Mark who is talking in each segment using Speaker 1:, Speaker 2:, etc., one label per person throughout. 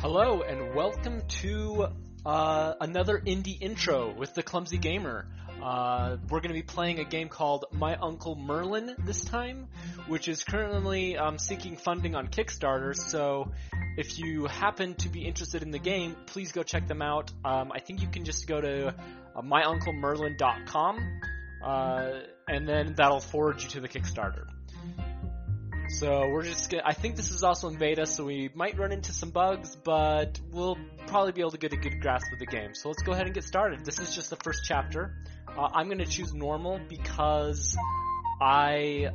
Speaker 1: Hello and welcome to another indie intro with the Clumsy Gamer. We're going to be playing a game called My Uncle Merlin this time, which is currently seeking funding on Kickstarter, so if you happen to be interested in the game, please go check them out. I think you can just go to myunclemerlin.com, and then that'll forward you to the Kickstarter. So we're just gonna, I think this is also in beta, so we might run into some bugs, but we'll probably be able to get a good grasp of the game. So let's go ahead and get started. This is just the first chapter. I'm going to choose normal because I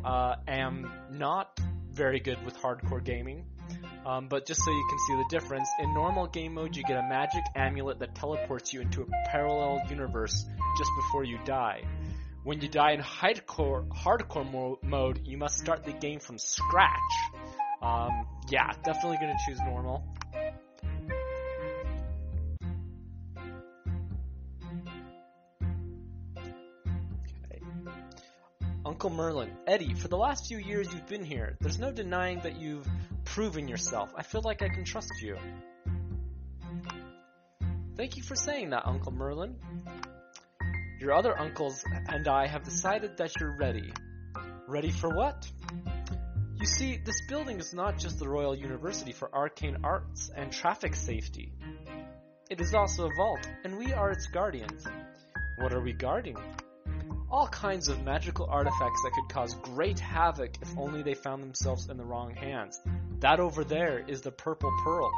Speaker 1: am not very good with hardcore gaming. But just so you can see the difference, in normal game mode you get a magic amulet that teleports you into a parallel universe just before you die. When you die in hardcore mode, you must start the game from scratch. Yeah, definitely going to choose normal. Okay. Uncle Merlin. Eddie, for the last few years you've been here. There's no denying that you've proven yourself. I feel like I can trust you. Thank you for saying that, Uncle Merlin. Your other uncles and I have decided that you're ready. Ready for what? You see, this building is not just the Royal University for Arcane Arts and Traffic Safety. It is also a vault, and we are its guardians. What are we guarding? All kinds of magical artifacts that could cause great havoc if only they found themselves in the wrong hands. That over there is the Purple Pearl.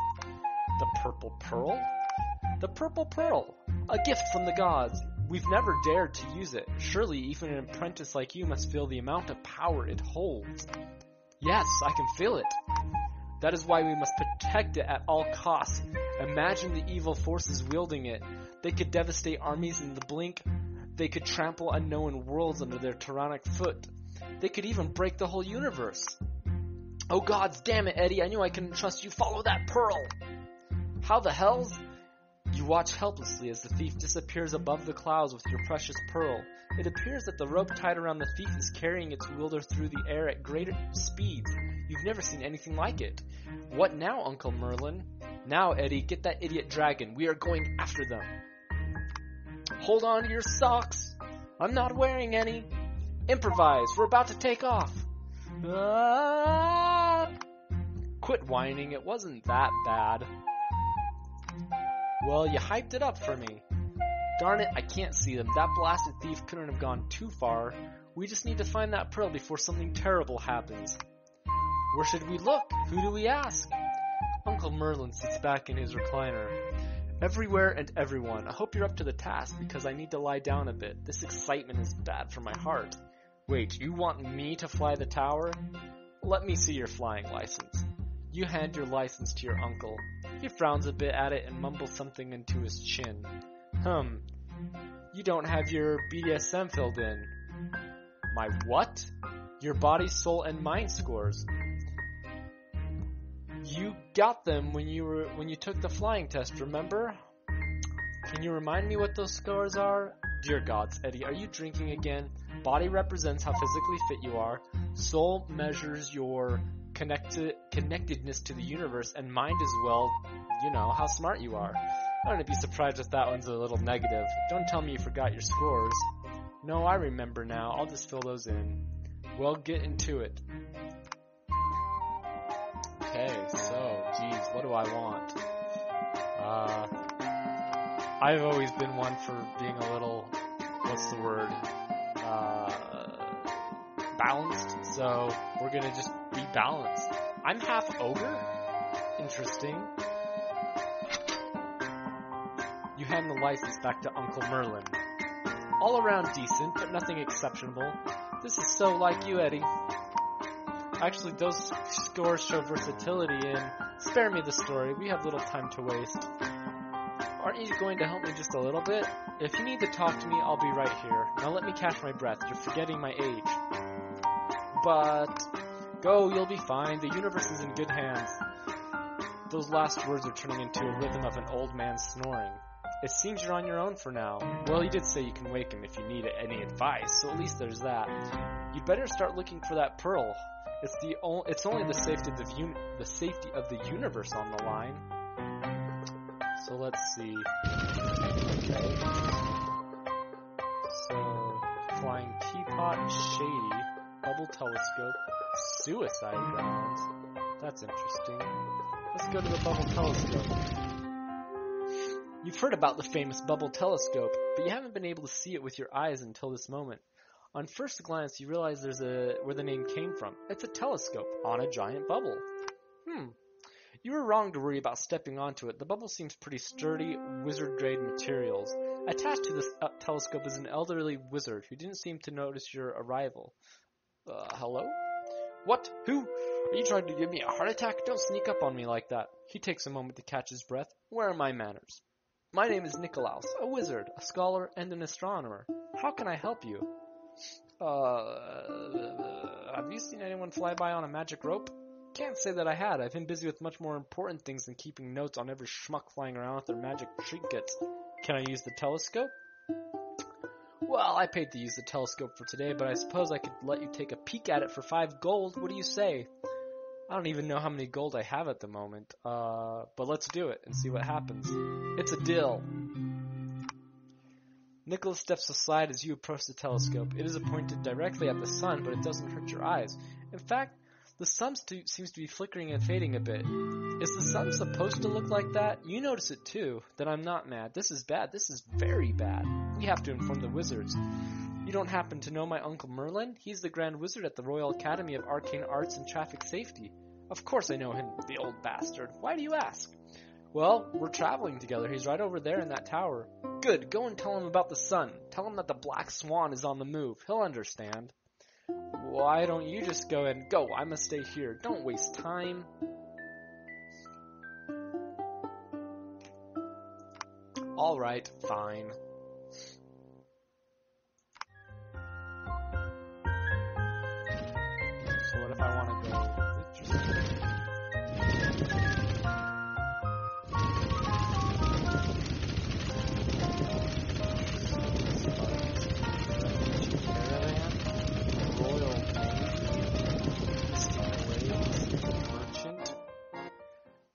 Speaker 1: The Purple Pearl? The Purple Pearl, a gift from the gods. We've never dared to use it. Surely even an apprentice like you must feel the amount of power it holds. Yes, I can feel it. That is why we must protect it at all costs. Imagine the evil forces wielding it. They could devastate armies in the blink. They could trample unknown worlds under their tyrannic foot. They could even break the whole universe. Oh gods, damn it, Eddie, I knew I couldn't trust you. Follow that pearl! How the hells? You watch helplessly as the thief disappears above the clouds with your precious pearl. It appears that the rope tied around the thief is carrying its wielder through the air at greater speeds. You've never seen anything like it. What now, Uncle Merlin? Now, Eddie, get that idiot dragon. We are going after them. Hold on to your socks. I'm not wearing any. Improvise. We're about to take off. Quit whining. It wasn't that bad. Well, you hyped it up for me. Darn it, I can't see them. That blasted thief couldn't have gone too far. We just need to find that pearl before something terrible happens. Where should we look? Who do we ask? Uncle Merlin sits back in his recliner. Everywhere and everyone. I hope you're up to the task because I need to lie down a bit. This excitement is bad for my heart. Wait, you want me to fly the tower? Let me see your flying license. You hand your license to your uncle. He frowns a bit at it and mumbles something into his chin. You don't have your BDSM filled in. My what? Your body, soul, and mind scores. You got them when you took the flying test, remember? Can you remind me what those scores are? Dear gods, Eddie, are you drinking again? Body represents how physically fit you are. Soul measures your connectedness to the universe, and mind as well, how smart you are. I wouldn't be surprised if that one's a little negative. Don't tell me you forgot your scores. No, I remember now. I'll just fill those in. Well, get into it. Okay, so, geez, what do I want? I've always been one for being a little, balanced, so we're gonna just be balanced. I'm half ogre? Interesting. You hand the license back to Uncle Merlin. All around decent, but nothing exceptional. This is so like you, Eddie. Actually, those scores show versatility, and spare me the story. We have little time to waste. Aren't you going to help me just a little bit? If you need to talk to me, I'll be right here. Now let me catch my breath. You're forgetting my age. But go, you'll be fine. The universe is in good hands. Those last words are turning into a rhythm of an old man snoring. It seems you're on your own for now. Well, you did say you can wake him if you need any advice, so at least there's that. You'd better start looking for that pearl. It's only the safety of the universe on the line. So let's see. Okay. So, flying teapot, shady, bubble telescope, suicide grounds. That's interesting. Let's go to the bubble telescope. You've heard about the famous bubble telescope, but you haven't been able to see it with your eyes until this moment. On first glance, you realize where the name came from. It's a telescope on a giant bubble. You were wrong to worry about stepping onto it. The bubble seems pretty sturdy, wizard-grade materials. Attached to this telescope is an elderly wizard who didn't seem to notice your arrival. Hello? What? Who? Are you trying to give me a heart attack? Don't sneak up on me like that. He takes a moment to catch his breath. Where are my manners? My name is Nikolaus, a wizard, a scholar, and an astronomer. How can I help you? Have you seen anyone fly by on a magic rope? Can't say that I had. I've been busy with much more important things than keeping notes on every schmuck flying around with their magic trinkets. Can I use the telescope? Well, I paid to use the telescope for today, but I suppose I could let you take a peek at it for 5 gold. What do you say? I don't even know how many gold I have at the moment, but let's do it and see what happens. It's a deal. Nicholas steps aside as you approach the telescope. It is pointed directly at the sun, but it doesn't hurt your eyes. In fact, the sun seems to be flickering and fading a bit. Is the sun supposed to look like that? You notice it too. Then I'm not mad. This is bad. This is very bad. We have to inform the wizards. You don't happen to know my Uncle Merlin? He's the Grand Wizard at the Royal Academy of Arcane Arts and Traffic Safety. Of course I know him, the old bastard. Why do you ask? Well, we're traveling together. He's right over there in that tower. Good. Go and tell him about the sun. Tell him that the Black Swan is on the move. He'll understand. Why don't you just go and go? I must stay here. Don't waste time. All right, fine. So what if I want to go with just Royal Merchant?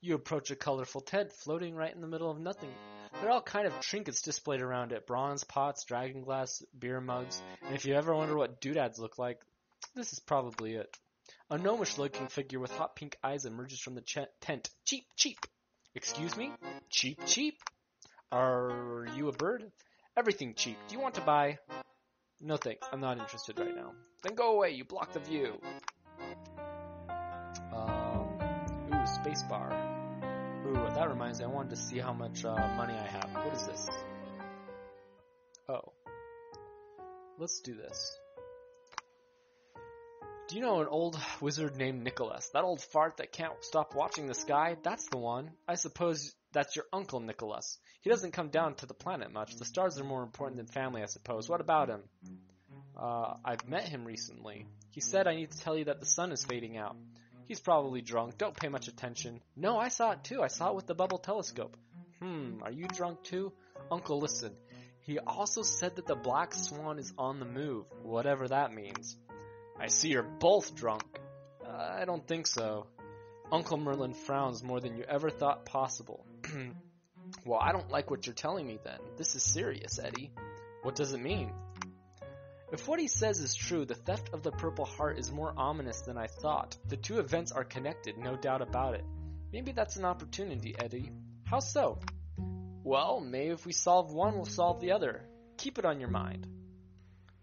Speaker 1: You approach a colorful tent floating right in the middle of nothing. There are all kind of trinkets displayed around it. Bronze pots, dragon glass, beer mugs, and if you ever wonder what doodads look like, this is probably it. A gnomish-looking figure with hot pink eyes emerges from the tent. Cheap, cheap. Excuse me? Cheap, cheap? Are you a bird? Everything cheap. Do you want to buy? No thanks. I'm not interested right now. Then go away. You block the view. Spacebar. Ooh, that reminds me. I wanted to see how much money I have. What is this? Oh. Let's do this. Do you know an old wizard named Nicholas? That old fart that can't stop watching the sky? That's the one. I suppose that's your uncle Nicholas. He doesn't come down to the planet much. The stars are more important than family, I suppose. What about him? I've met him recently. He said I need to tell you that the sun is fading out. He's probably drunk. Don't pay much attention. No, I saw it too. I saw it with the bubble telescope. Are you drunk too? Uncle, listen. He also said that the Black Swan is on the move, whatever that means. I see you're both drunk. I don't think so. Uncle Merlin frowns more than you ever thought possible. Well, I don't like what you're telling me then. This is serious, Eddie. What does it mean? If what he says is true, the theft of the Purple Heart is more ominous than I thought. The two events are connected, no doubt about it. Maybe that's an opportunity, Eddie. How so? Well, maybe if we solve one, we'll solve the other. Keep it on your mind.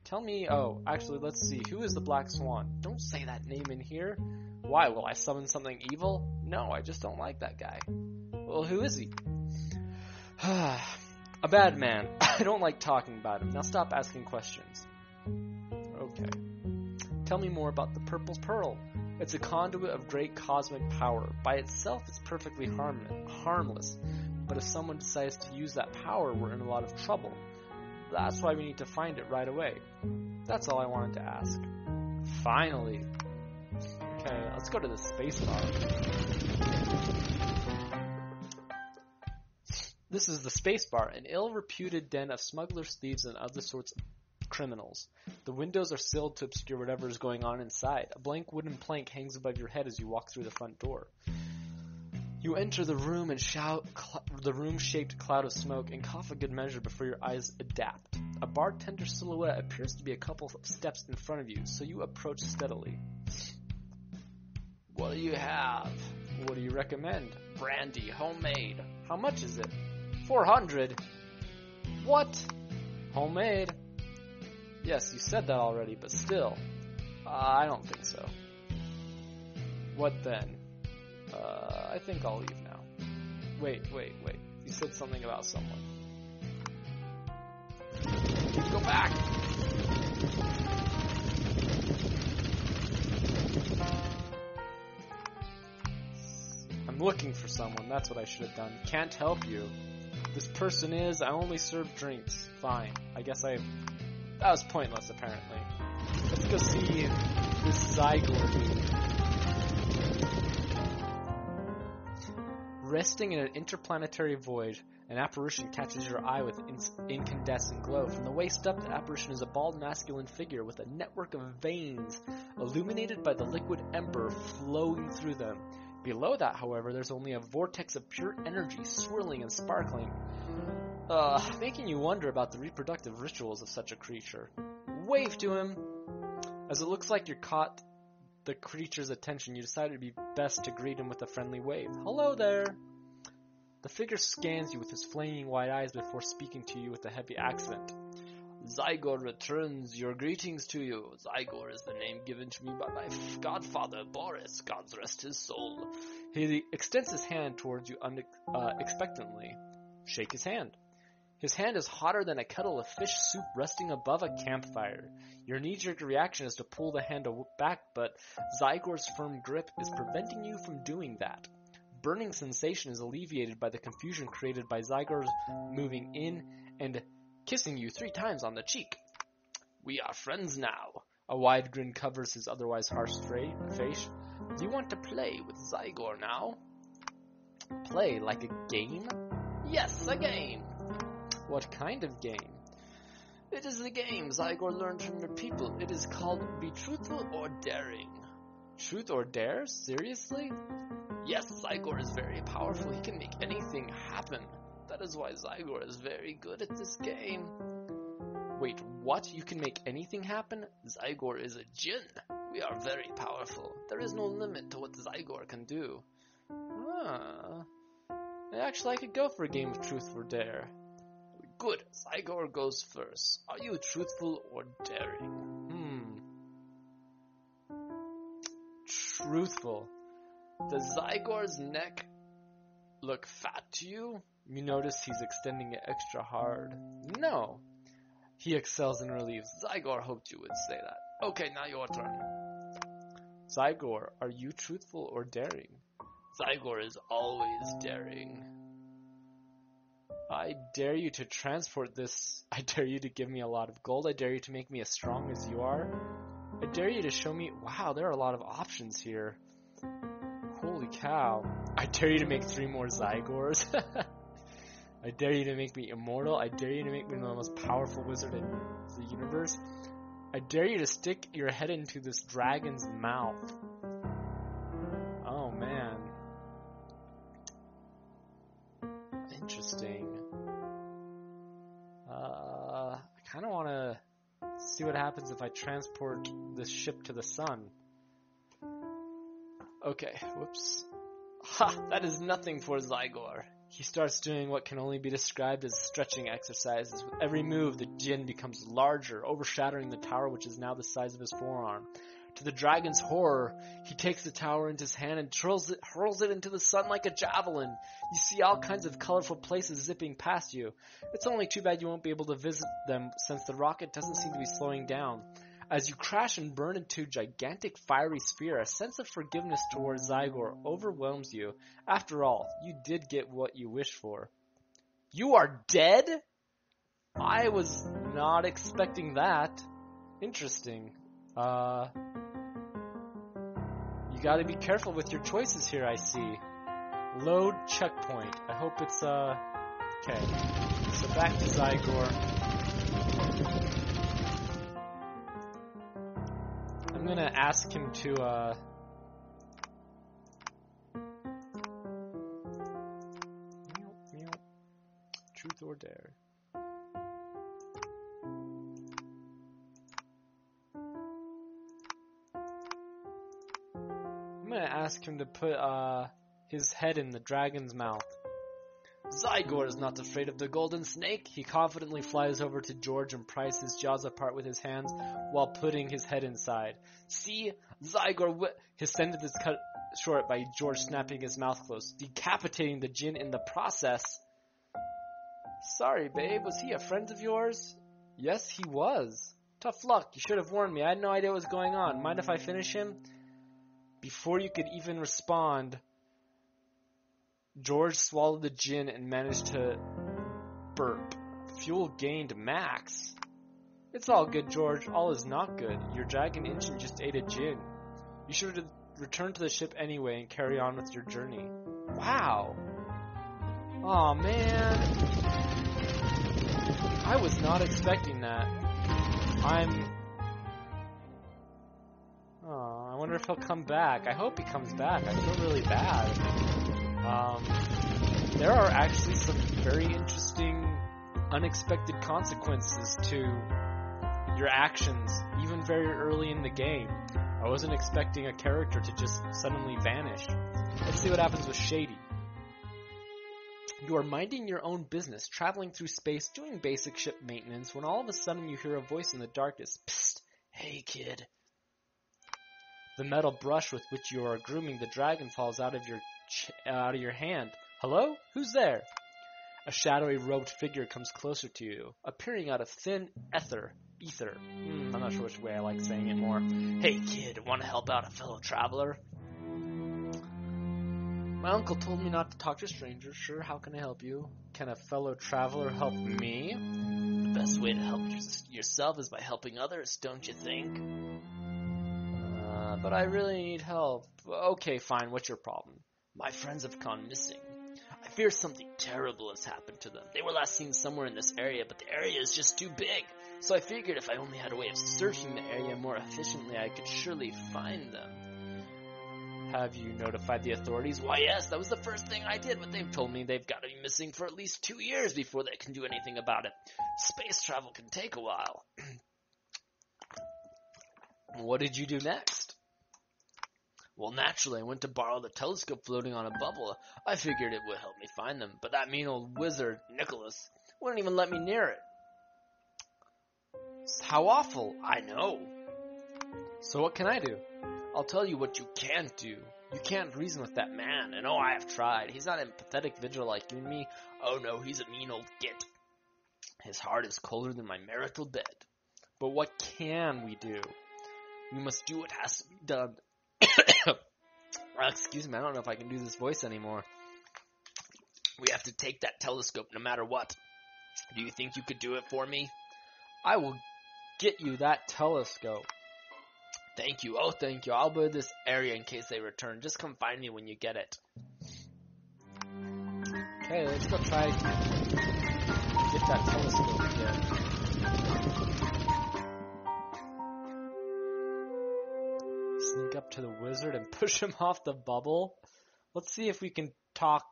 Speaker 1: Tell me, actually, let's see. Who is the Black Swan? Don't say that name in here. Why, will I summon something evil? No, I just don't like that guy. Well, who is he? A bad man. I don't like talking about him. Now stop asking questions. Okay. Tell me more about the Purple Pearl. It's a conduit of great cosmic power. By itself, it's perfectly harmless. But if someone decides to use that power, we're in a lot of trouble. That's why we need to find it right away. That's all I wanted to ask. Finally. Okay, let's go to the space bar. This is the space bar, an ill-reputed den of smugglers, thieves, and other sorts of criminals. The windows are sealed to obscure whatever is going on inside. A blank wooden plank hangs above your head as you walk through the front door. You enter the room and shout the room-shaped cloud of smoke and cough a good measure before your eyes adapt. A bartender silhouette appears to be a couple of steps in front of you, so you approach steadily. What do you have? What do you recommend? Brandy, homemade. How much is it? 400. What? Homemade? Yes, you said that already, but still. I don't think so. What then? I think I'll leave now. Wait. You said something about someone. Go back! I'm looking for someone. That's what I should have done. Can't help you. This person is... I only serve drinks. Fine. I guess that was pointless, apparently. Let's go see this Zygor dude. Resting in an interplanetary void, an apparition catches your eye with incandescent glow. From the waist up, the apparition is a bald masculine figure with a network of veins illuminated by the liquid ember flowing through them. Below that, however, there's only a vortex of pure energy swirling and sparkling, making you wonder about the reproductive rituals of such a creature. Wave to him! As it looks like you're caught the creature's attention, you decide it would be best to greet him with a friendly wave. Hello there! The figure scans you with his flaming white eyes before speaking to you with a heavy accent. Zygor returns your greetings to you. Zygor is the name given to me by my godfather, Boris, God rest his soul. He extends his hand towards you unexpectedly. Shake his hand. His hand is hotter than a kettle of fish soup resting above a campfire. Your knee-jerk reaction is to pull the hand back, but Zygor's firm grip is preventing you from doing that. Burning sensation is alleviated by the confusion created by Zygor's moving in and kissing you 3 times on the cheek. We are friends now. A wide grin covers his otherwise harsh face. Do you want to play with Zygor now? Play like a game? Yes, a game. What kind of game? It is the game Zygor learned from your people. It is called Be Truthful or Daring. Truth or dare? Seriously? Yes, Zygor is very powerful. He can make anything happen. That is why Zygor is very good at this game. Wait, what? You can make anything happen? Zygor is a djinn. We are very powerful. There is no limit to what Zygor can do. Actually, I could go for a game of truth or dare. Good. Zygor goes first. Are you truthful or daring? Truthful. Does Zygor's neck look fat to you? You notice he's extending it extra hard. No. He excels in relief. Zygor hoped you would say that. Okay, now your turn. Zygor, are you truthful or daring? Zygor is always daring. I dare you to transport this. I dare you to give me a lot of gold. I dare you to make me as strong as you are. I dare you to show me... Wow, there are a lot of options here. Holy cow. I dare you to make 3 more Zygors. I dare you to make me immortal. I dare you to make me the most powerful wizard in the universe. I dare you to stick your head into this dragon's mouth. Oh, man. Interesting. I kind of want to see what happens if I transport this ship to the sun. Okay, whoops. Ha! That is nothing for Zygor. He starts doing what can only be described as stretching exercises. With every move, the djinn becomes larger, overshadowing the tower, which is now the size of his forearm. To the dragon's horror, he takes the tower into his hand and hurls it into the sun like a javelin. You see all kinds of colorful places zipping past you. It's only too bad you won't be able to visit them, since the rocket doesn't seem to be slowing down. As you crash and burn into a gigantic fiery sphere, a sense of forgiveness towards Zygor overwhelms you. After all, you did get what you wished for. You are dead? I was not expecting that. Interesting. You gotta be careful with your choices here, I see. Load checkpoint. I hope it's, okay. So back to Zygor. I'm gonna ask him to, there. I'm gonna ask him to put his head in the dragon's mouth. Zygor is not afraid of the golden snake. He confidently flies over to George and pries his jaws apart with his hands while putting his head inside. See, Zygor his sentence is cut short by George snapping his mouth closed, decapitating the djinn in the process. Sorry, babe, was he a friend of yours? Yes, he was. Tough luck, you should have warned me. I had no idea what was going on. Mind if I finish him? Before you could even respond, George swallowed the djinn and managed to burp. Fuel gained max. It's all good, George. All is not good. Your dragon engine just ate a djinn. You should return to the ship anyway and carry on with your journey. Wow. Aw, man. I was not expecting that. I wonder if he'll come back. I hope he comes back. I feel really bad. There are actually some very interesting, unexpected consequences to your actions, even very early in the game. I wasn't expecting a character to just suddenly vanish. Let's see what happens with Shady. You are minding your own business, traveling through space, doing basic ship maintenance, when all of a sudden you hear a voice in the darkness. Psst! Hey, kid. The metal brush with which you are grooming the dragon falls out of your hand. Hello? Who's there? A shadowy robed figure comes closer to you, appearing out of thin ether. I'm not sure which way I like saying it more. Hey kid, want to help out a fellow traveler? My uncle told me not to talk to strangers. Sure, how can I help you? Can a fellow traveler help me? The best way to help yourself is by helping others, don't you think? But I really need help. Okay, fine, what's your problem? My friends have gone missing. I fear something terrible has happened to them. They were last seen somewhere in this area, but the area is just too big. So I figured if I only had a way of searching the area more efficiently, I could surely find them. Have you notified the authorities? Why, yes, that was the first thing I did, but they've told me they've got to be missing for at least 2 years before they can do anything about it. Space travel can take a while. What did you do next? Well, naturally, I went to borrow the telescope floating on a bubble. I figured it would help me find them, but that mean old wizard, Nicholas, wouldn't even let me near it. How awful, I know. So what can I do? I'll tell you what you can't do. You can't reason with that man, and I have tried. He's not an empathetic vigil like you and me. Oh no, he's a mean old git. His heart is colder than my marital bed. But what can we do? We must do what has to be done. Excuse me, I don't know if I can do this voice anymore. We have to take that telescope no matter what. Do you think you could do it for me? I will get you that telescope. Thank you. Oh, thank you. I'll build this area in case they return. Just come find me when you get it. Okay, let's go try to get that telescope again. Sneak up to the wizard and push him off the bubble. Let's see if we can talk.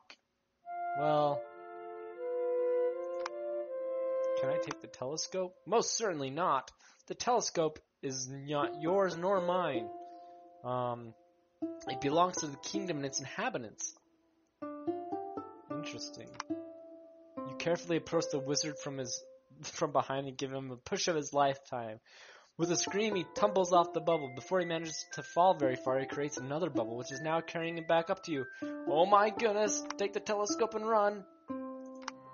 Speaker 1: Well, can I take the telescope? Most certainly not. The telescope is not yours nor mine. It belongs to the kingdom and its inhabitants. Interesting. You carefully approach the wizard from behind and give him a push of his lifetime. With a scream, he tumbles off the bubble. Before he manages to fall very far, he creates another bubble, which is now carrying him back up to you. Oh my goodness! Take the telescope and run!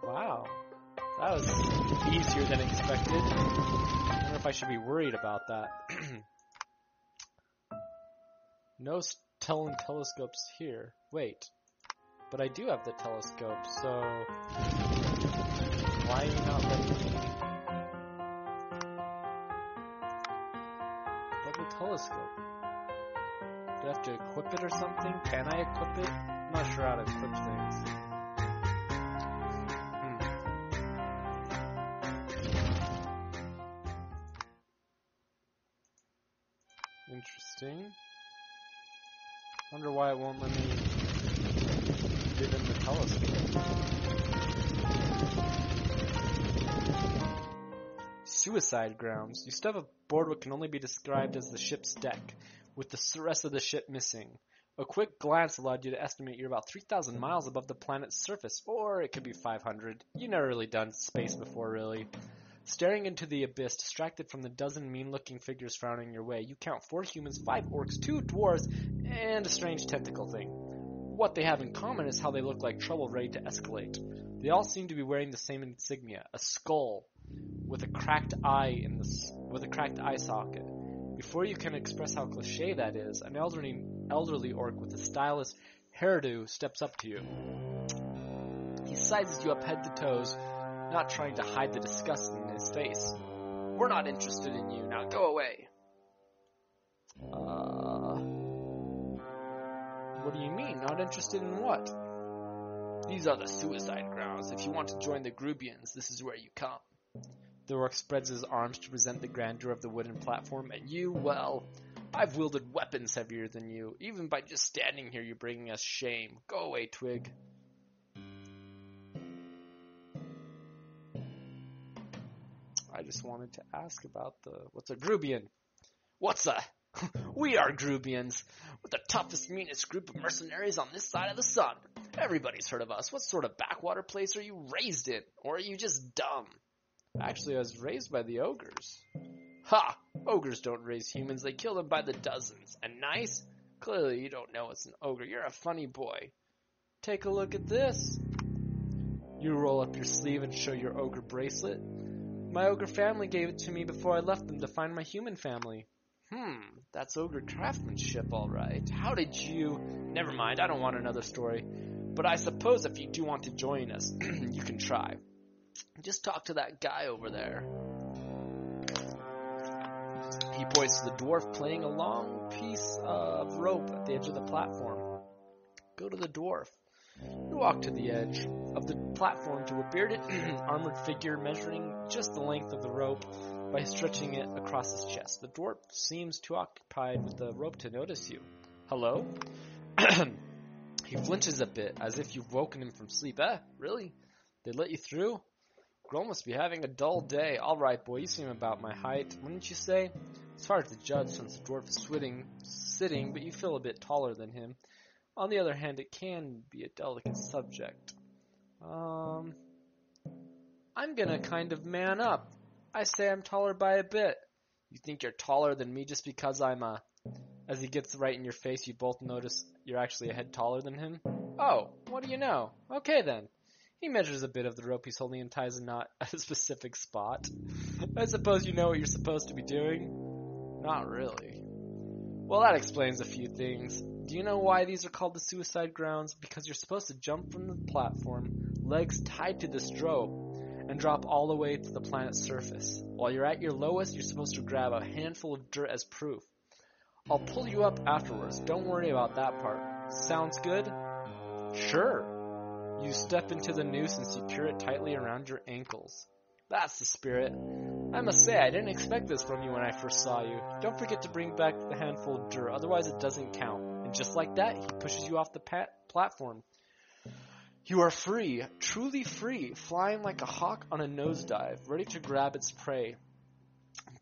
Speaker 1: Wow. That was easier than expected. I wonder if I should be worried about that. No stolen telescopes here. Wait. But I do have the telescope, so why are you not letting me get the telescope? Do I have to equip it or something? Can I equip it? I'm not sure how to equip things. Interesting. Wonder why it won't let me give him the telescope. Suicide grounds. You step aboard what can only be described as the ship's deck, with the rest of the ship missing. A quick glance allowed you to estimate you're about 3,000 miles above the planet's surface, or it could be 500. You've never really done space before, really. Staring into the abyss, distracted from the dozen mean-looking figures frowning your way, you count 4 humans, 5 orcs, 2 dwarves, and a strange tentacle thing. What they have in common is how they look like trouble ready to escalate. They all seem to be wearing the same insignia, a skull with a cracked eye socket. Before you can express how cliché that is, an elderly orc with a stylish hairdo steps up to you. He sizes you up head to toes, not trying to hide the disgust in his face. We're not interested in you. Now go away. What do you mean? Not interested in what? These are the suicide grounds. If you want to join the Grubians, this is where you come. The orc spreads his arms to present the grandeur of the wooden platform, and you, well, I've wielded weapons heavier than you. Even by just standing here, you're bringing us shame. Go away, Twig. I just wanted to ask about what's a Grubian? What's a... We are Grubians. We're the toughest, meanest group of mercenaries on this side of the sun. Everybody's heard of us. What sort of backwater place are you raised in? Or are you just dumb? Actually, I was raised by the ogres. Ha! Ogres don't raise humans. They kill them by the dozens. And nice? Clearly you don't know what's an ogre. You're a funny boy. Take a look at this. You roll up your sleeve and show your ogre bracelet. My ogre family gave it to me before I left them to find my human family. That's ogre craftsmanship, all right. How did you... Never mind, I don't want another story. But I suppose if you do want to join us, you can try. Just talk to that guy over there. He points to the dwarf playing a long piece of rope at the edge of the platform. Go to the dwarf. You walk to the edge of the platform to a bearded, armored figure measuring just the length of the rope by stretching it across his chest. The dwarf seems too occupied with the rope to notice you. Hello? He flinches a bit, as if you've woken him from sleep. Really? They let you through? Girl must be having a dull day. All right, boy, you seem about my height, wouldn't you say? It's hard to judge since the dwarf is sitting, but you feel a bit taller than him. On the other hand, it can be a delicate subject. I'm gonna kind of man up. I say I'm taller by a bit. You think you're taller than me just because I'm a... As he gets right in your face, you both notice you're actually a head taller than him. Oh, what do you know? Okay then. He measures a bit of the rope he's holding and ties a knot at a specific spot. I suppose you know what you're supposed to be doing? Not really. Well, that explains a few things. Do you know why these are called the suicide grounds? Because you're supposed to jump from the platform, legs tied to this rope, and drop all the way to the planet's surface. While you're at your lowest, you're supposed to grab a handful of dirt as proof. I'll pull you up afterwards. Don't worry about that part. Sounds good? Sure. You step into the noose and secure it tightly around your ankles. That's the spirit. I must say, I didn't expect this from you when I first saw you. Don't forget to bring back the handful of dirt, otherwise it doesn't count. And just like that, he pushes you off the platform. You are free, truly free, flying like a hawk on a nosedive, ready to grab its prey.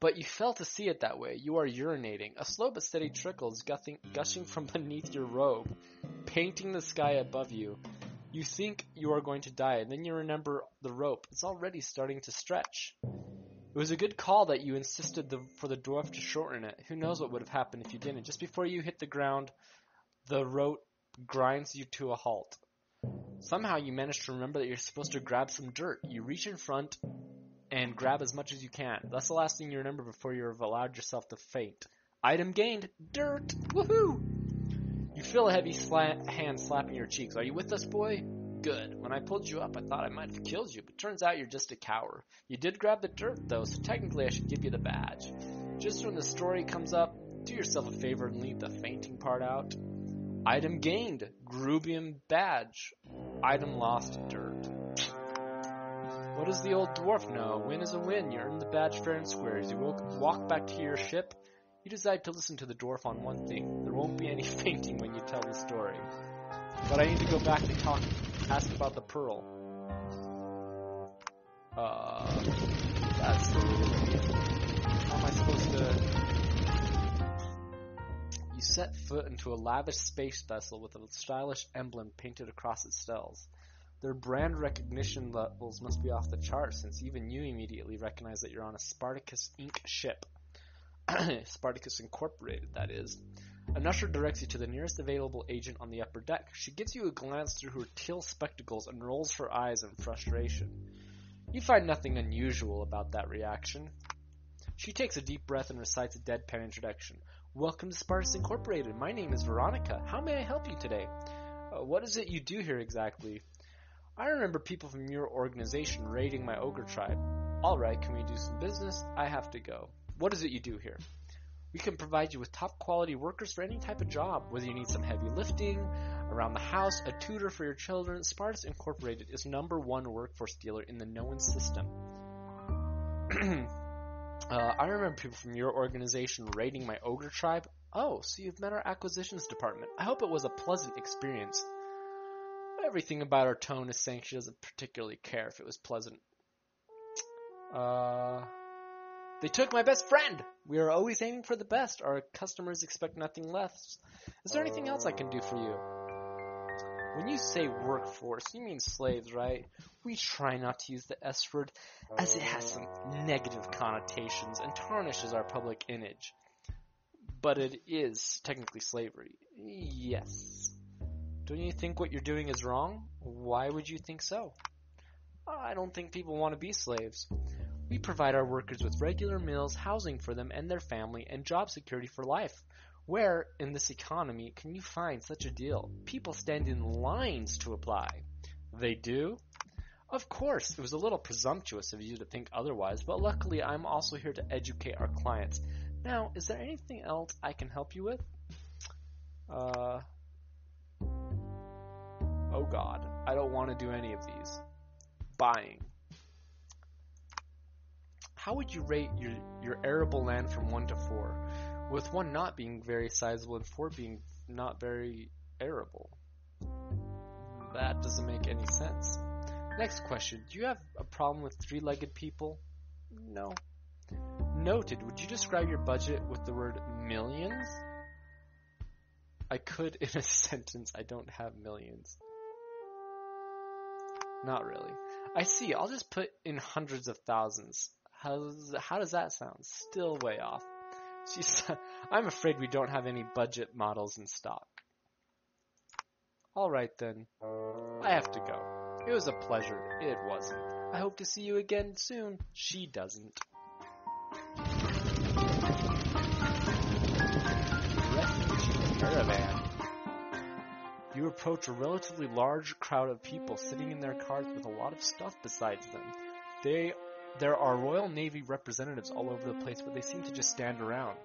Speaker 1: But you fail to see it that way. You are urinating. A slow but steady trickle is gushing from beneath your robe, painting the sky above you. You think you are going to die, and then you remember the rope. It's already starting to stretch. It was a good call that you insisted for the dwarf to shorten it. Who knows what would have happened if you didn't. Just before you hit the ground, the rope grinds you to a halt. Somehow you manage to remember that you're supposed to grab some dirt. You reach in front and grab as much as you can. That's the last thing you remember before you've allowed yourself to faint. Item gained. Dirt. Woohoo! You feel a heavy hand slapping your cheeks. Are you with us, boy? Good. When I pulled you up, I thought I might have killed you, but turns out you're just a coward. You did grab the dirt, though, so technically I should give you the badge. Just when the story comes up, do yourself a favor and leave the fainting part out. Item gained. Grubian badge. Item lost. Dirt. What does the old dwarf know? A win is a win. You earn the badge fair and square. As you walk back to your ship, you decide to listen to the dwarf on one thing. There won't be any fainting when you tell the story. But I need to go back and ask about the pearl. That's the How am I supposed to... You set foot into a lavish space vessel with a stylish emblem painted across its stills. Their brand recognition levels must be off the charts, since even you immediately recognize that you're on a Spartacus Inc. ship. Spartacus Incorporated, that is. An usher directs you to the nearest available agent on the upper deck. She gives you a glance through her teal spectacles and rolls her eyes in frustration. You find nothing unusual about that reaction. She takes a deep breath and recites a deadpan introduction. Welcome to Spartacus Incorporated. My name is Veronica. How may I help you today? What is it you do here exactly? I remember people from your organization raiding my ogre tribe. Alright, can we do some business? I have to go. What is it you do here? We can provide you with top quality workers for any type of job, whether you need some heavy lifting, around the house, a tutor for your children. Spartacus Incorporated is #1 workforce dealer in the known system. I remember people from your organization raiding my ogre tribe. Oh, so you've met our acquisitions department. I hope it was a pleasant experience. Everything about her tone is saying she doesn't particularly care if it was pleasant. They took my best friend! We are always aiming for the best. Our customers expect nothing less. Is there anything else I can do for you? When you say workforce, you mean slaves, right? We try not to use the S word, as it has some negative connotations and tarnishes our public image. But it is technically slavery. Yes. Don't you think what you're doing is wrong? Why would you think so? I don't think people want to be slaves. We provide our workers with regular meals, housing for them and their family, and job security for life. Where, in this economy, can you find such a deal? People stand in lines to apply. They do? Of course, it was a little presumptuous of you to think otherwise, but luckily I'm also here to educate our clients. Now, is there anything else I can help you with? Oh God, I don't want to do any of these. Buying. How would you rate your arable land from 1 to 4? With 1 not being very sizable and 4 being not very arable. That doesn't make any sense. Next question. Do you have a problem with 3-legged people? No. Noted. Would you describe your budget with the word millions? I could in a sentence. I don't have millions. Not really. I see. I'll just put in hundreds of thousands. How does that sound? Still way off. I'm afraid we don't have any budget models in stock. Alright then. I have to go. It was a pleasure. It wasn't. I hope to see you again soon. She doesn't. Refugee caravan. You approach a relatively large crowd of people sitting in their cars with a lot of stuff besides them. There are Royal Navy representatives all over the place, but they seem to just stand around.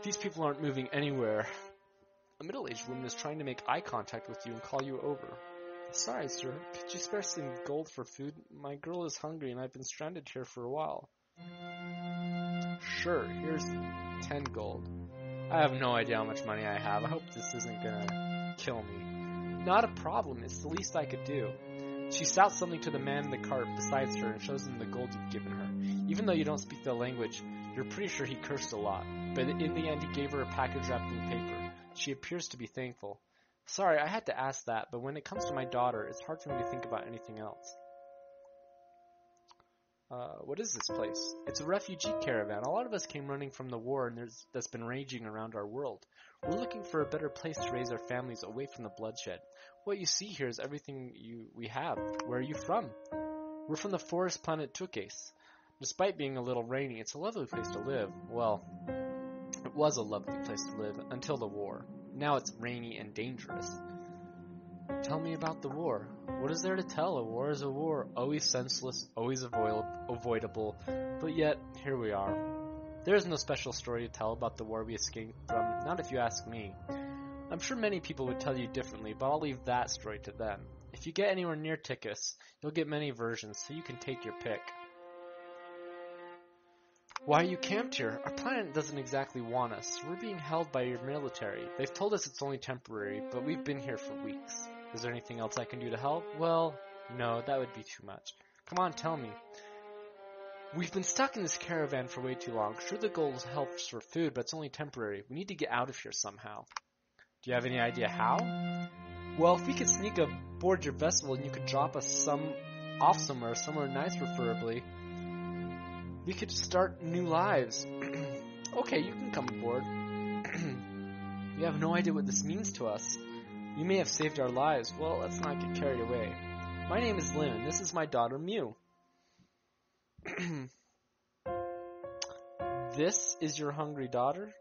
Speaker 1: These people aren't moving anywhere. A middle-aged woman is trying to make eye contact with you and call you over. Sorry, sir. Could you spare some gold for food? My girl is hungry and I've been stranded here for a while. Sure, here's 10 gold. I have no idea how much money I have. I hope this isn't gonna kill me. Not a problem. It's the least I could do. She shouts something to the man in the cart beside her and shows him the gold you've given her. Even though you don't speak the language, you're pretty sure he cursed a lot. But in the end, he gave her a package wrapped in paper. She appears to be thankful. Sorry, I had to ask that, but when it comes to my daughter, it's hard for me to think about anything else. What is this place? It's a refugee caravan. A lot of us came running from the war that's been raging around our world. We're looking for a better place to raise our families away from the bloodshed. What you see here is everything we have. Where are you from? We're from the forest planet Tukes. Despite being a little rainy, it's a lovely place to live. Well, it was a lovely place to live until the war. Now it's rainy and dangerous. Tell me about the war. What is there to tell? A war is a war. Always senseless, always avoidable. But yet, here we are. There is no special story to tell about the war we escaped from, not if you ask me. I'm sure many people would tell you differently, but I'll leave that story to them. If you get anywhere near Tikis, you'll get many versions, so you can take your pick. Why are you camped here? Our planet doesn't exactly want us. We're being held by your military. They've told us it's only temporary, but we've been here for weeks. Is there anything else I can do to help? Well, no, that would be too much. Come on, tell me. We've been stuck in this caravan for way too long. Sure, the goal helps for food, but it's only temporary. We need to get out of here somehow. Do you have any idea how? Well, if we could sneak aboard your vessel and you could drop us off somewhere nice preferably, we could start new lives. Okay, you can come aboard. You have no idea what this means to us. You may have saved our lives. Well, let's not get carried away. My name is Lynn, and this is my daughter, Mew. This is your hungry daughter?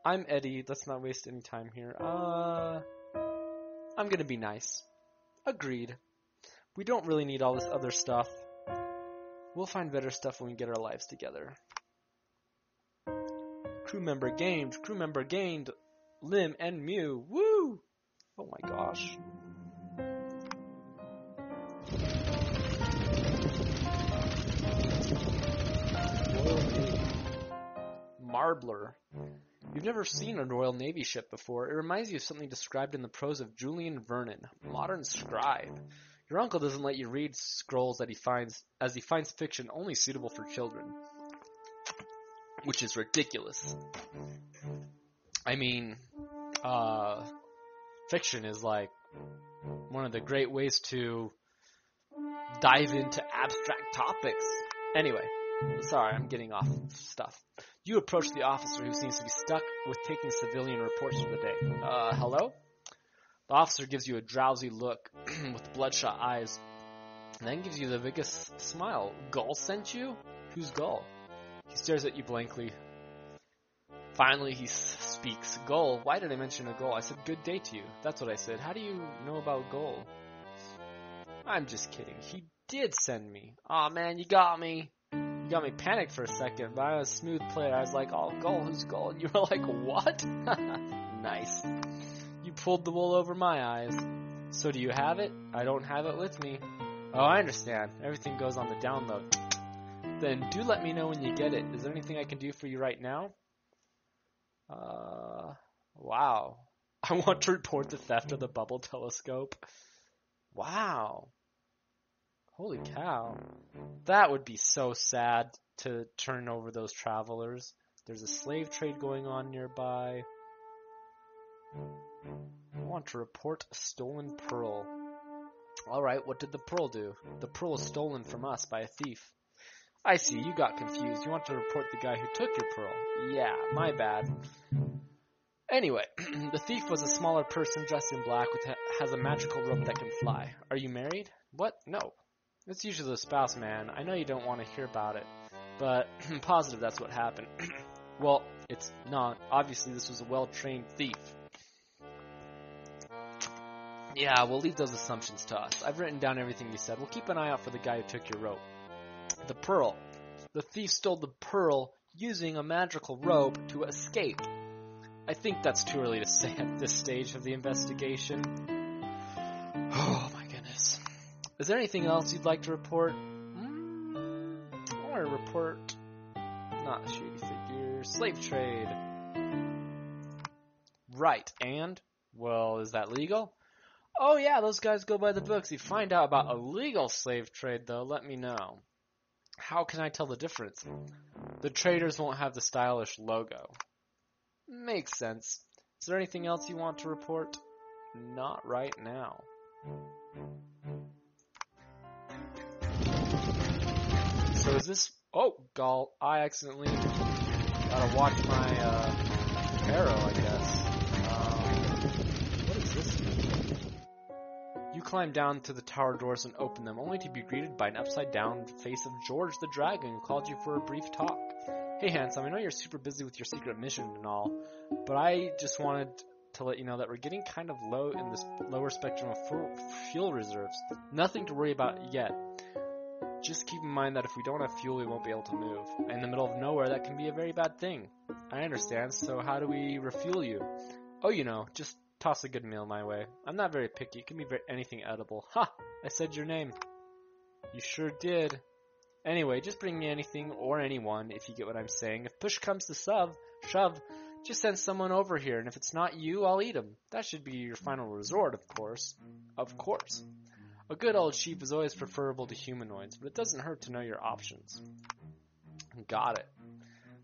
Speaker 1: I'm Eddie. Let's not waste any time here. I'm gonna be nice. Agreed. We don't really need all this other stuff. We'll find better stuff when we get our lives together. Crew member gained. Crew member gained. Lim and Mew. Woo! Oh my gosh. Royal Navy. Marbler. You've never seen a Royal Navy ship before. It reminds you of something described in the prose of Julian Vernon, modern scribe. Your uncle doesn't let you read scrolls that he finds fiction only suitable for children. Which is ridiculous. I mean, fiction is like one of the great ways to dive into abstract topics. Anyway, sorry, I'm getting off stuff. You approach the officer who seems to be stuck with taking civilian reports for the day. Hello? The officer gives you a drowsy look with bloodshot eyes, and then gives you the biggest smile. Gull sent you? Who's Gull? He stares at you blankly. Finally, he speaks. Gull, why did I mention a gull? I said good day to you. That's what I said. How do you know about Gull? I'm just kidding. He did send me. Aw, man, you got me. You got me panicked for a second, but I'm a smooth player. I was like, oh, Gull, who's Gull? And you were like, what? Nice. You pulled the wool over my eyes. So do you have it? I don't have it with me. Oh, I understand. Everything goes on the download. Then do let me know when you get it. Is there anything I can do for you right now? Wow. I want to report the theft of the bubble telescope. Wow. Holy cow. That would be so sad to turn over those travelers. There's a slave trade going on nearby. I want to report a stolen pearl. Alright, what did the pearl do? The pearl was stolen from us by a thief. I see, you got confused. You want to report the guy who took your pearl. Yeah, my bad. Anyway, the thief was a smaller person dressed in black has a magical rope that can fly. Are you married? What? No. It's usually the spouse, man. I know you don't want to hear about it, but I'm positive that's what happened. Well, it's not. Obviously, this was a well-trained thief. Yeah, we'll leave those assumptions to us. I've written down everything you said. We'll keep an eye out for the guy who took your rope. The pearl. The thief stole the pearl using a magical rope to escape. I think that's too early to say at this stage of the investigation. Oh my goodness. Is there anything else you'd like to report? I want to report not shady figures, slave trade. Right, and? Well, is that legal? Oh yeah, those guys go by the books. If you find out about illegal slave trade though, let me know. How can I tell the difference? The traders won't have the stylish logo. Makes sense. Is there anything else you want to report? Not right now. So is this... Oh, Gall, I accidentally gotta watch my arrow, I guess. What is this? You climb down to the tower doors and open them, only to be greeted by an upside-down face of George the Dragon, who called you for a brief talk. Hey, handsome, I know you're super busy with your secret mission and all, but I just wanted to let you know that we're getting kind of low in this lower spectrum of fuel reserves. Nothing to worry about yet. Just keep in mind that if we don't have fuel, we won't be able to move. In the middle of nowhere, that can be a very bad thing. I understand, so how do we refuel you? Oh, you know, just toss a good meal my way. I'm not very picky. It can be anything edible. Ha! I said your name. You sure did. Anyway, just bring me anything or anyone, if you get what I'm saying. If push comes to shove, just send someone over here, and if it's not you, I'll eat them. That should be your final resort, of course. Of course. A good old sheep is always preferable to humanoids, but it doesn't hurt to know your options. Got it.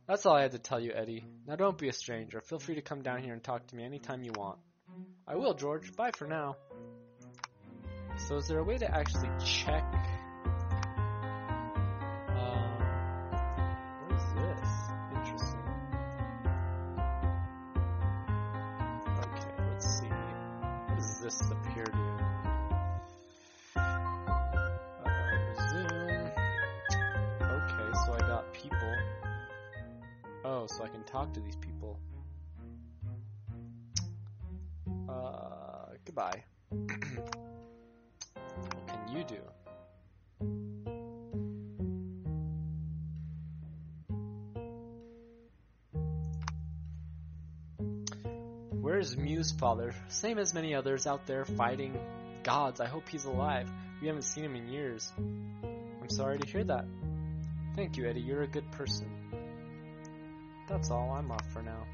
Speaker 1: That's all I had to tell you, Eddie. Now don't be a stranger. Feel free to come down here and talk to me anytime you want. I will, George. Bye for now. So is there a way to actually check? What is this? Interesting. Okay, let's see. What does this appear to? Resume. Okay, so I got people. Oh, so I can talk to these people. Goodbye. What can you do? Where's Mew's father? Same as many others out there fighting gods. I hope he's alive. We haven't seen him in years. I'm sorry to hear that. Thank you, Eddie. You're a good person. That's all. I'm off for now.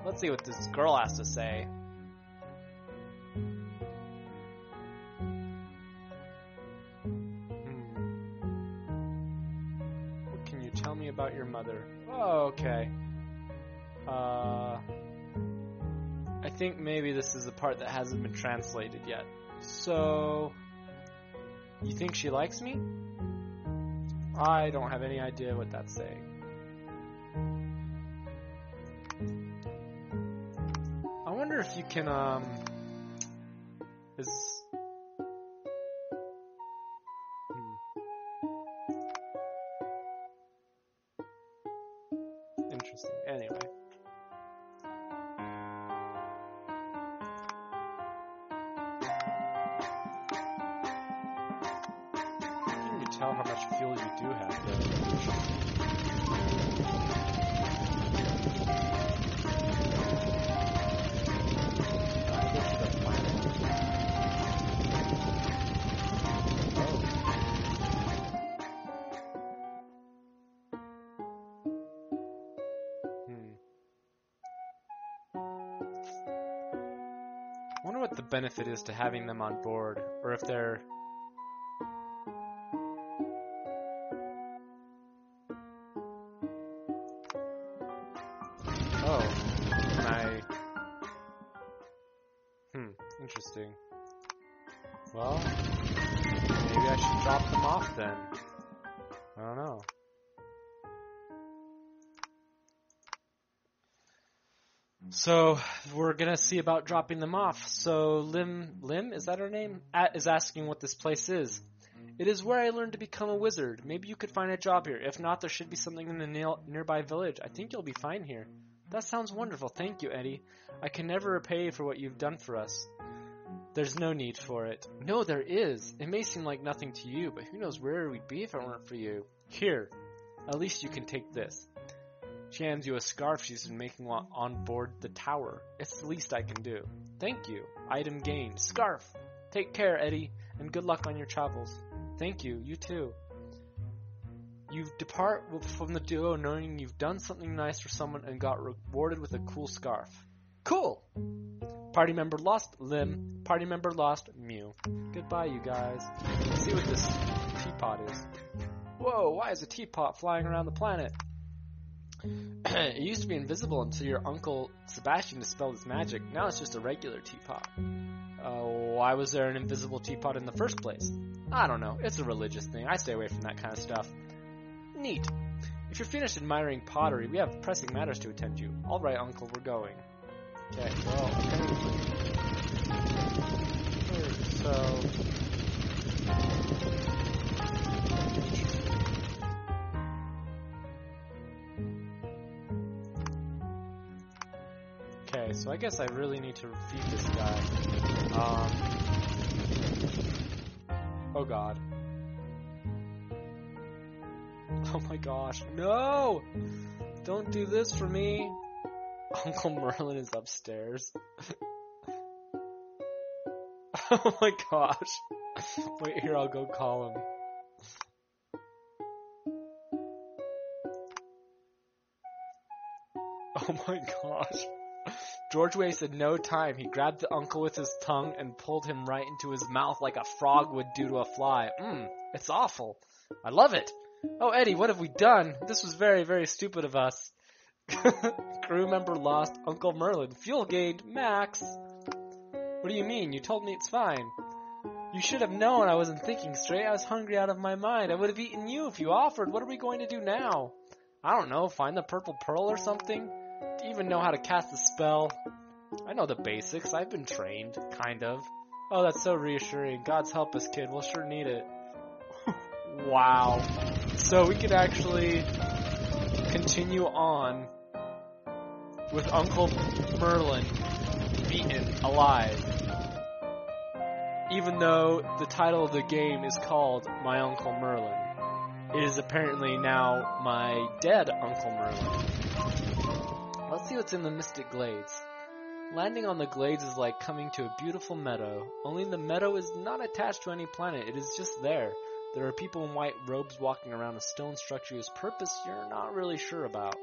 Speaker 1: Let's see what this girl has to say. What can you tell me about your mother? Oh, okay. I think maybe this is the part that hasn't been translated yet. So, you think she likes me? I don't have any idea what that's saying. I wonder if you can, Interesting. Anyway. Can you tell how much fuel you do have there? I wonder what the benefit is to having them on board, or if they're... Oh, can I... Interesting. Well, maybe I should drop them off then. I don't know. So, we're gonna see about dropping them off. So, Lim, is that her name? Is asking what this place is. It is where I learned to become a wizard. Maybe you could find a job here. If not, there should be something in the nearby village. I think you'll be fine here. That sounds wonderful. Thank you, Eddie. I can never repay you for what you've done for us. There's no need for it. No, there is. It may seem like nothing to you, but who knows where we'd be if it weren't for you. Here, at least you can take this. She hands you a scarf she's been making while on board the tower. It's the least I can do. Thank you. Item gained. Scarf. Take care, Eddie, and good luck on your travels. Thank you. You too. You depart from the duo knowing you've done something nice for someone and got rewarded with a cool scarf. Cool! Party member lost, Lim. Party member lost, Mew. Goodbye, you guys. Let's see what this teapot is. Whoa, why is a teapot flying around the planet? It used to be invisible until your uncle Sebastian dispelled its magic. Now it's just a regular teapot. Why was there an invisible teapot in the first place? I don't know. It's a religious thing. I stay away from that kind of stuff. Neat. If you're finished admiring pottery, we have pressing matters to attend to. All right, Uncle, we're going. Okay, well, so... Okay, so I guess I really need to feed this guy. Oh god. Oh my gosh, no! Don't do this for me! Uncle Merlin is upstairs. Oh my gosh. Wait, here, I'll go call him. Oh my gosh. George wasted no time. He grabbed the uncle with his tongue and pulled him right into his mouth like a frog would do to a fly. It's awful. I love it. Oh, Eddie, what have we done? This was very, very stupid of us. Crew member lost. Uncle Merlin. Fuel gained. Max. What do you mean? You told me it's fine. You should have known I wasn't thinking straight. I was hungry out of my mind. I would have eaten you if you offered. What are we going to do now? I don't know. Find the purple pearl or something? Do you even know how to cast a spell? I know the basics. I've been trained. Kind of. Oh, that's so reassuring. God's help us, kid. We'll sure need it. Wow. So we could actually continue on with Uncle Merlin beaten alive. Even though the title of the game is called My Uncle Merlin. It is apparently now My Dead Uncle Merlin. Let's see what's in the Mystic Glades. Landing on the glades is like coming to a beautiful meadow. Only the meadow is not attached to any planet. It is just there. There are people in white robes walking around a stone structure whose purpose you're not really sure about.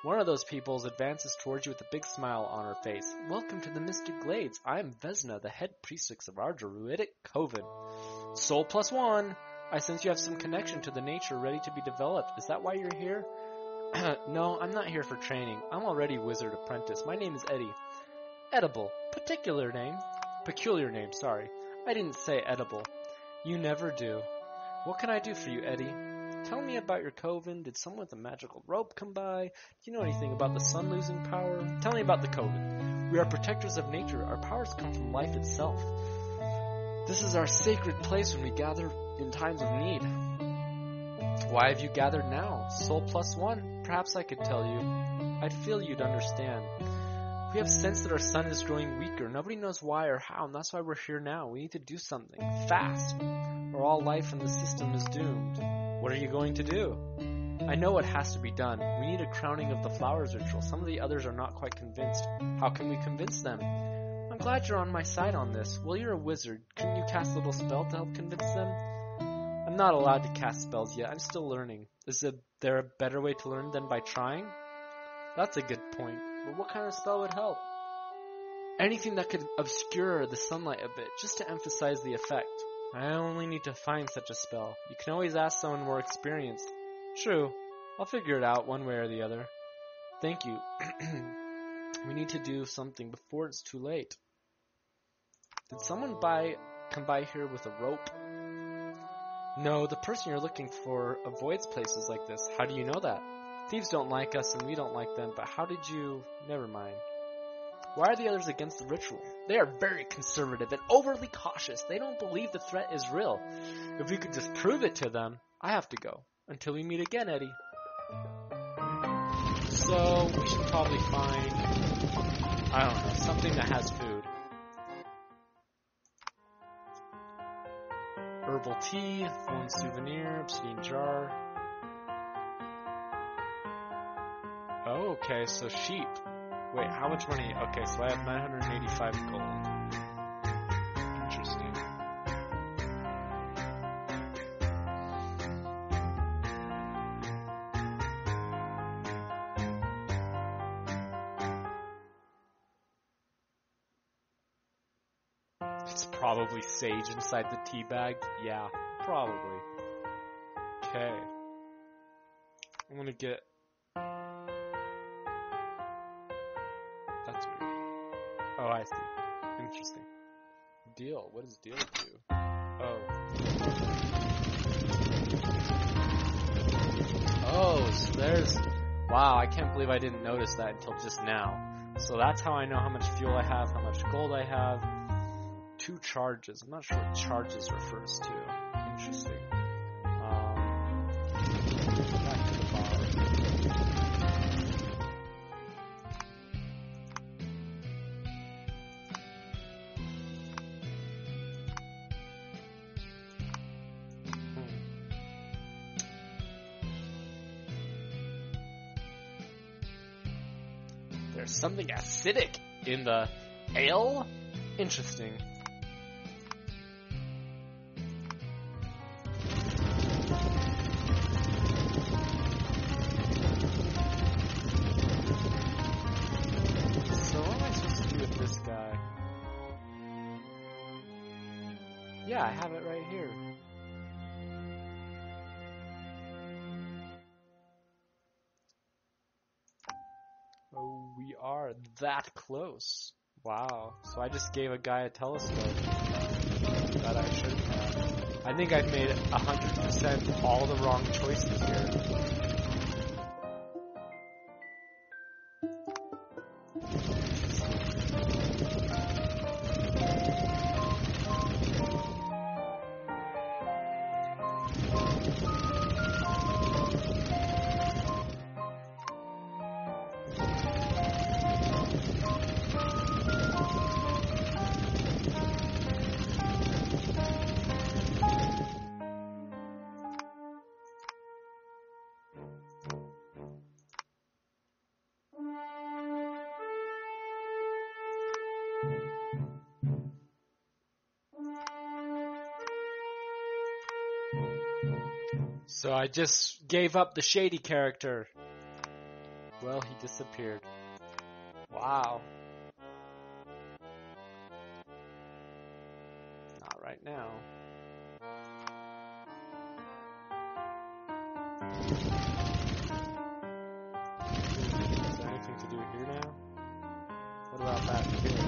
Speaker 1: One of those peoples advances towards you with a big smile on her face. Welcome to the Mystic Glades. I am Vesna, the head priestess of our druidic coven. Soul +1. I sense you have some connection to the nature ready to be developed. Is that why you're here? No, I'm not here for training. I'm already wizard apprentice. My name is Eddie. Edible. Peculiar name, sorry. I didn't say edible. You never do. What can I do for you, Eddie? Tell me about your coven. Did someone with a magical rope come by? Do you know anything about the sun losing power? Tell me about the coven. We are protectors of nature. Our powers come from life itself. This is our sacred place when we gather in times of need. Why have you gathered now? Soul +1? Perhaps I could tell you. I'd feel you'd understand. We have sensed that our sun is growing weaker. Nobody knows why or how, and that's why we're here now. We need to do something. Fast. Or all life in the system is doomed. What are you going to do? I know what has to be done. We need a crowning of the flowers ritual. Some of the others are not quite convinced. How can we convince them? I'm glad you're on my side on this. Well, you're a wizard. Couldn't you cast a little spell to help convince them? I'm not allowed to cast spells yet. I'm still learning. Is there a better way to learn than by trying? That's a good point. But what kind of spell would help? Anything that could obscure the sunlight a bit, just to emphasize the effect. I only need to find such a spell. You can always ask someone more experienced. True. I'll figure it out one way or the other. Thank you. We need to do something before it's too late. Did someone come by here with a rope? No, the person you're looking for avoids places like this. How do you know that? Thieves don't like us and we don't like them, but how did you... Never mind. Why are the others against the ritual? They are very conservative and overly cautious. They don't believe the threat is real. If we could just prove it to them, I have to go. Until we meet again, Eddie. So, we should probably find, I don't know, something that has food. Herbal tea, phone souvenir, obsidian jar. Oh, okay, so sheep. Wait, how much money? Okay, so I have 985 gold. Interesting. It's probably sage inside the tea bag. Yeah, probably. Okay. I'm gonna get... That's weird. Oh, I see. Interesting. Deal. What does deal do? Oh. Oh, so there's... Wow, I can't believe I didn't notice that until just now. So that's how I know how much fuel I have, how much gold I have. 2 charges. I'm not sure what charges refers to. Interesting. Back to the bar. There's something acidic in the ale? Interesting. So what am I supposed to do with this guy? Yeah, I have it right here. Oh, we are that close. Wow. So I just gave a guy a telescope that I shouldn't have. I think I've made 100% all the wrong choices here. So I just gave up the shady character. Well, he disappeared. Wow. Not right now. Is there anything to do here now? What about that here?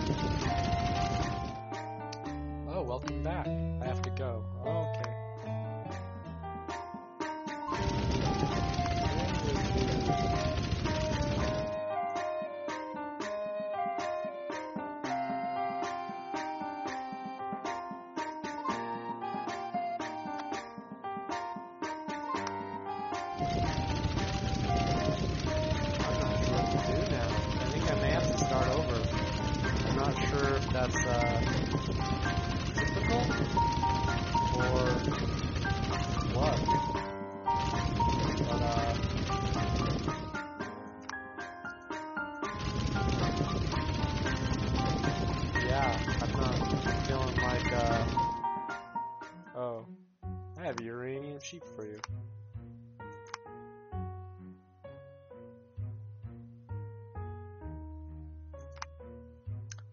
Speaker 1: Oh, welcome back. I have to go. Oh, okay. That's typical or what? But yeah, I'm not feeling like oh, I have uranium sheep for you.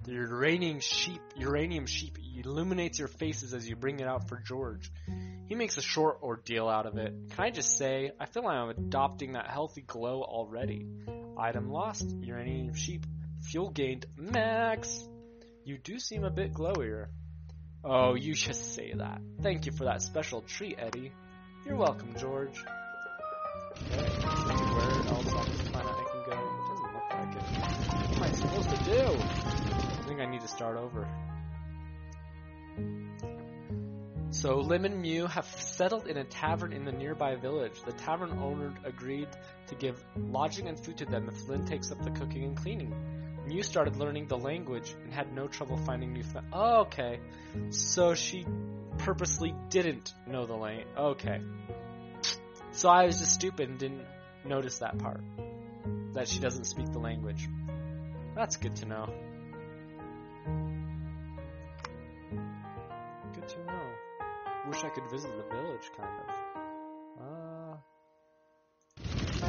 Speaker 1: The uranium sheep illuminates your faces as you bring it out for George. He makes a short ordeal out of it. Can I just say, I feel like I'm adopting that healthy glow already. Item lost, uranium sheep. Fuel gained, max. You do seem a bit glowier. Oh, you just say that. Thank you for that special treat, Eddie. You're welcome, George. Okay, where else on this planet I can go? It doesn't look like it. What am I supposed to do? I think I need to start over. So Lim and Mew have settled in a tavern in the nearby village. The tavern owner agreed to give lodging and food to them if Lin takes up the cooking and cleaning. Mew started learning the language and had no trouble finding new friends. Oh, okay. So she purposely didn't know the language. Okay. So I was just stupid and didn't notice that part. That she doesn't speak the language. That's good to know. Good to know. Wish I could visit the village, kind of.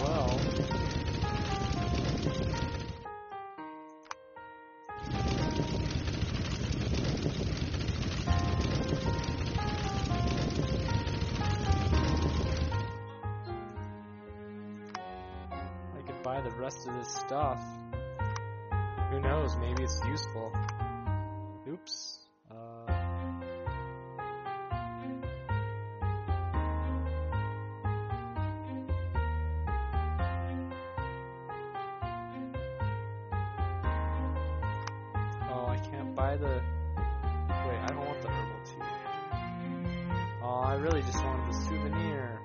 Speaker 1: Well. I could buy the rest of this stuff. Who knows, maybe it's useful. Oops. Buy the... Wait, I don't want the herbal tea. Oh, I really just wanted the souvenir.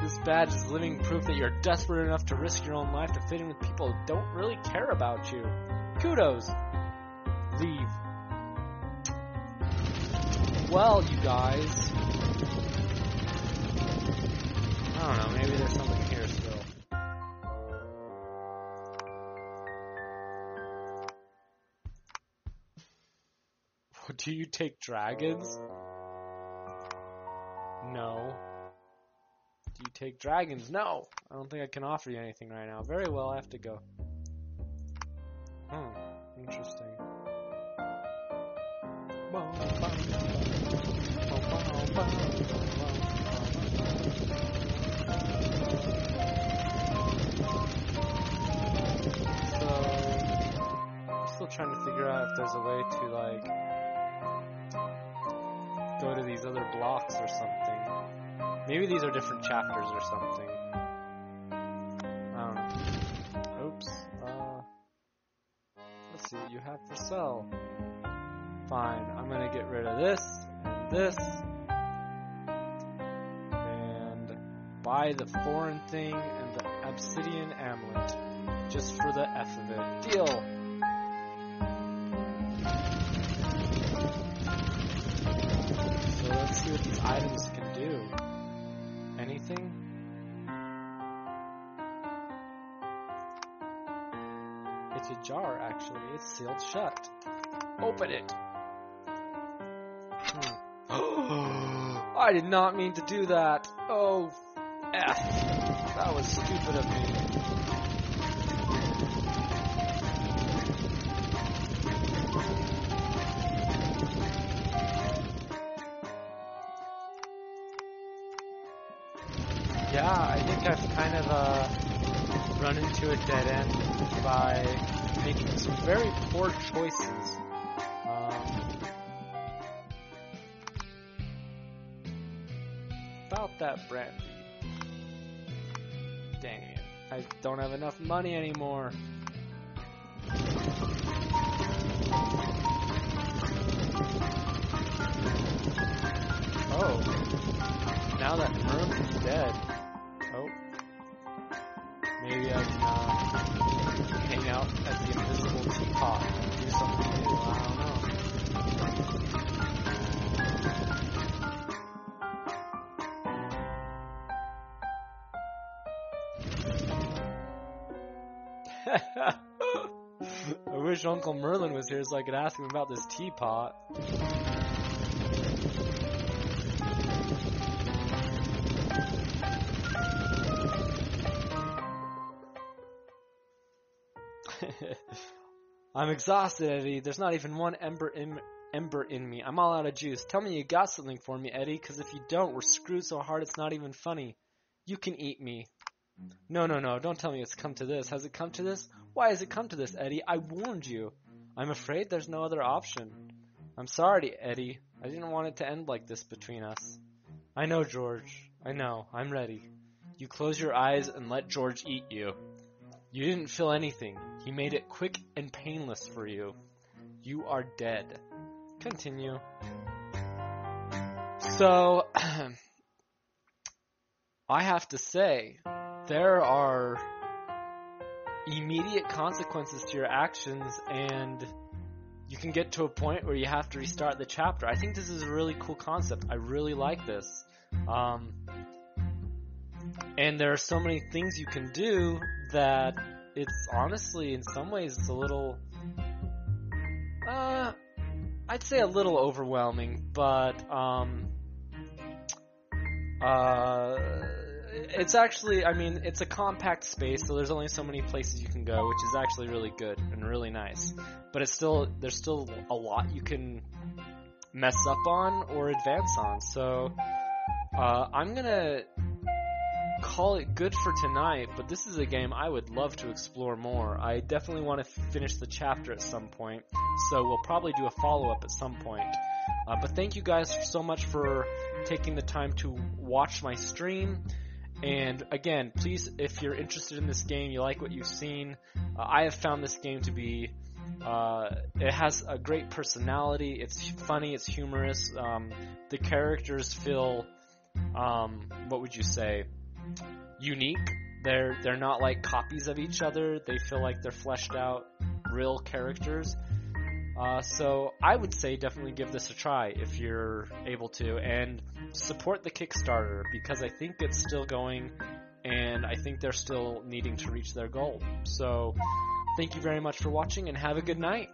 Speaker 1: This badge is living proof that you're desperate enough to risk your own life to fit in with people who don't really care about you. Kudos. Leave. Well, you guys... I don't know, maybe there's something here still. Do you take dragons? No. Do you take dragons? No! I don't think I can offer you anything right now. Very well, I have to go. Interesting. trying to figure out if there's a way to, like, go to these other blocks or something. Maybe these are different chapters or something. I don't know. Oops. Let's see what you have for sale. Fine, I'm gonna get rid of this and this. And buy the foreign thing and the obsidian amulet. Just for the F of it. Deal! So let's see what these items can do. Anything? It's a jar, actually. It's sealed shut. Open it! I did not mean to do that. Oh, F. That was stupid of me. Yeah, I think I've kind of run into a dead end by making some very poor choices. About that brandy. Dang it. I don't have enough money anymore. Oh. Now that Merlin's dead. Oh. Maybe I can hang out at the invisible teapot and do something new. I don't know. I wish Uncle Merlin was here so I could ask him about this teapot. I'm exhausted, Eddie. There's not even one ember in me. I'm all out of juice. Tell me you got something for me, Eddie, because if you don't, we're screwed so hard it's not even funny. You can eat me. No, don't tell me it's come to this. Has it come to this? Why has it come to this, Eddie? I warned you. I'm afraid there's no other option. I'm sorry, Eddie. I didn't want it to end like this between us. I know, George. I know. I'm ready. You close your eyes and let George eat you. You didn't feel anything. He made it quick and painless for you. You are dead. Continue. So, I have to say, there are immediate consequences to your actions, and you can get to a point where you have to restart the chapter. I think this is a really cool concept. I really like this. And there are so many things you can do that it's honestly, in some ways, it's a little, I'd say a little overwhelming, but, it's actually, I mean, it's a compact space, so there's only so many places you can go, which is actually really good and really nice. But it's still, there's still a lot you can mess up on or advance on. So, I'm gonna call it good for tonight, but this is a game I would love to explore more. I definitely want to finish the chapter at some point, so we'll probably do a follow-up at some point. But thank you guys so much for taking the time to watch my stream. And again, please, if you're interested in this game, you like what you've seen, I have found this game to be, it has a great personality, it's funny, it's humorous, the characters feel, what would you say, unique. They're not like copies of each other, they feel like they're fleshed out, real characters. So I would say definitely give this a try if you're able to, and support the Kickstarter because I think it's still going and I think they're still needing to reach their goal. So thank you very much for watching and have a good night.